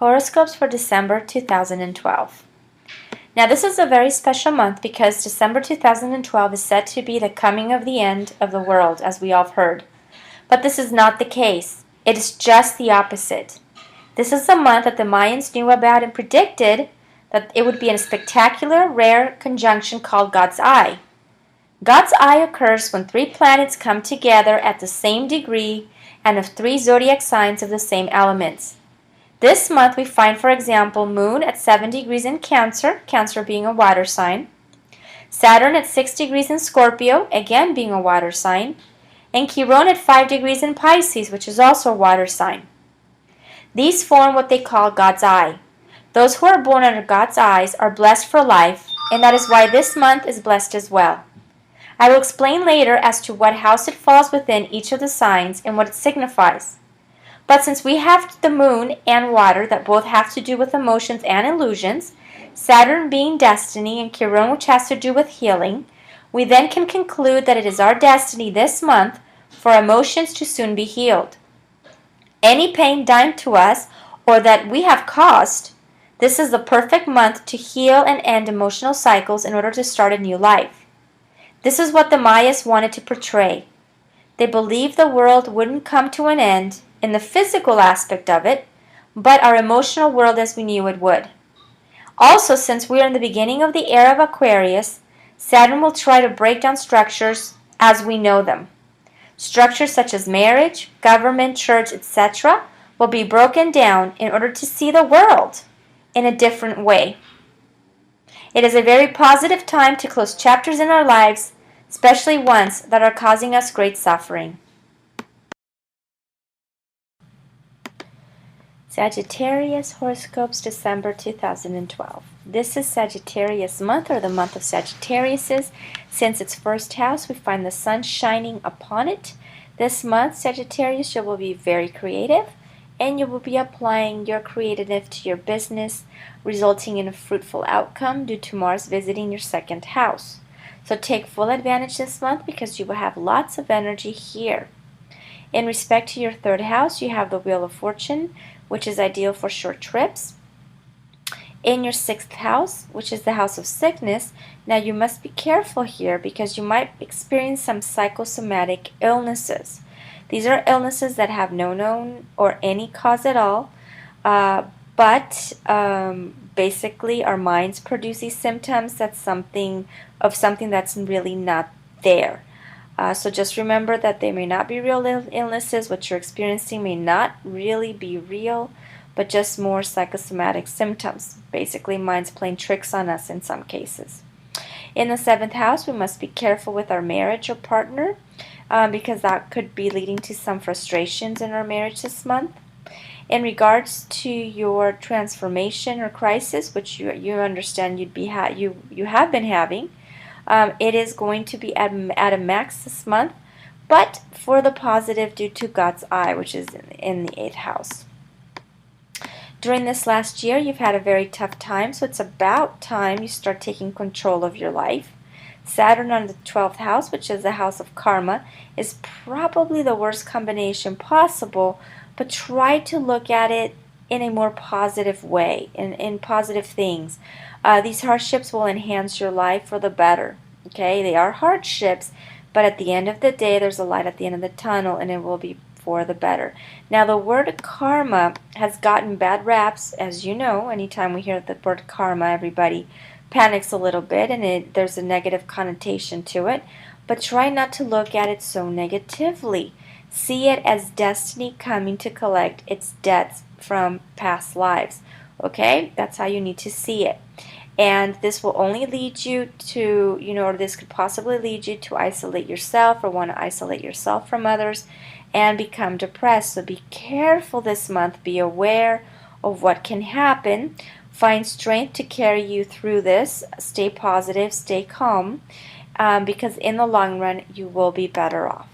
Horoscopes for December 2012. Now this is a very special month because December 2012 is said to be the coming of the end of the world, as we all have heard. But this is not the case. It is just the opposite. This is the month that the Mayans knew about and predicted that it would be in a spectacular, rare conjunction called God's Eye. God's Eye occurs when three planets come together at the same degree and of three zodiac signs of the same elements. This month we find, for example, Moon at 7 degrees in Cancer, Cancer being a water sign, Saturn at 6 degrees in Scorpio, again being a water sign, and Chiron at 5 degrees in Pisces, which is also a water sign. These form what they call God's Eye. Those who are born under God's eyes are blessed for life, and that is why this month is blessed as well. I will explain later as to what house it falls within each of the signs and what it signifies. But since we have the moon and water that both have to do with emotions and illusions, Saturn being destiny and Chiron which has to do with healing, we then can conclude that it is our destiny this month for emotions to soon be healed. Any pain done to us or that we have caused, this is the perfect month to heal and end emotional cycles in order to start a new life. This is what the Mayas wanted to portray. They believed the world wouldn't come to an end in the physical aspect of it, but our emotional world as we knew it would. Also, since we are in the beginning of the era of Aquarius, Saturn will try to break down structures as we know them. Structures such as marriage, government, church, etc. will be broken down in order to see the world in a different way. It is a very positive time to close chapters in our lives, especially ones that are causing us great suffering. Sagittarius Horoscopes December 2012. This is Sagittarius month, or the month of Sagittariuses. Since its first house, we find the sun shining upon it. This month, Sagittarius, you will be very creative, and you will be applying your creativeness to your business, resulting in a fruitful outcome due to Mars visiting your second house. So take full advantage this month because you will have lots of energy here. In respect to your third house, you have the Wheel of Fortune, which is ideal for short trips. In your sixth house, which is the house of sickness, now you must be careful here because you might experience some psychosomatic illnesses. These are illnesses that have no known or any cause at all, but basically our minds produce these symptoms that's something that's really not there. So just remember that they may not be real illnesses. What you're experiencing may not really be real, but just more psychosomatic symptoms. Basically, mind's playing tricks on us in some cases. In the seventh house, we must be careful with our marriage or partner because that could be leading to some frustrations in our marriage this month. In regards to your transformation or crisis, which you understand you have been having, it is going to be at a max this month, but for the positive due to God's Eye, which is in the 8th house. During this last year, you've had a very tough time, so it's about time you start taking control of your life. Saturn on the 12th house, which is the house of karma, is probably the worst combination possible, but try to look at it in a more positive way, in positive things. These hardships will enhance your life for the better. Okay, they are hardships, but at the end of the day, there's a light at the end of the tunnel, and it will be for the better. Now, the word karma has gotten bad raps, as you know. Anytime we hear the word karma, everybody panics a little bit, and there's a negative connotation to it. But try not to look at it so negatively. See it as destiny coming to collect its debts from past lives. Okay, that's how you need to see it. And this will only lead you to, or this could possibly lead you to isolate yourself or want to isolate yourself from others and become depressed. So be careful this month. Be aware of what can happen. Find strength to carry you through this. Stay positive, stay calm, because in the long run, you will be better off.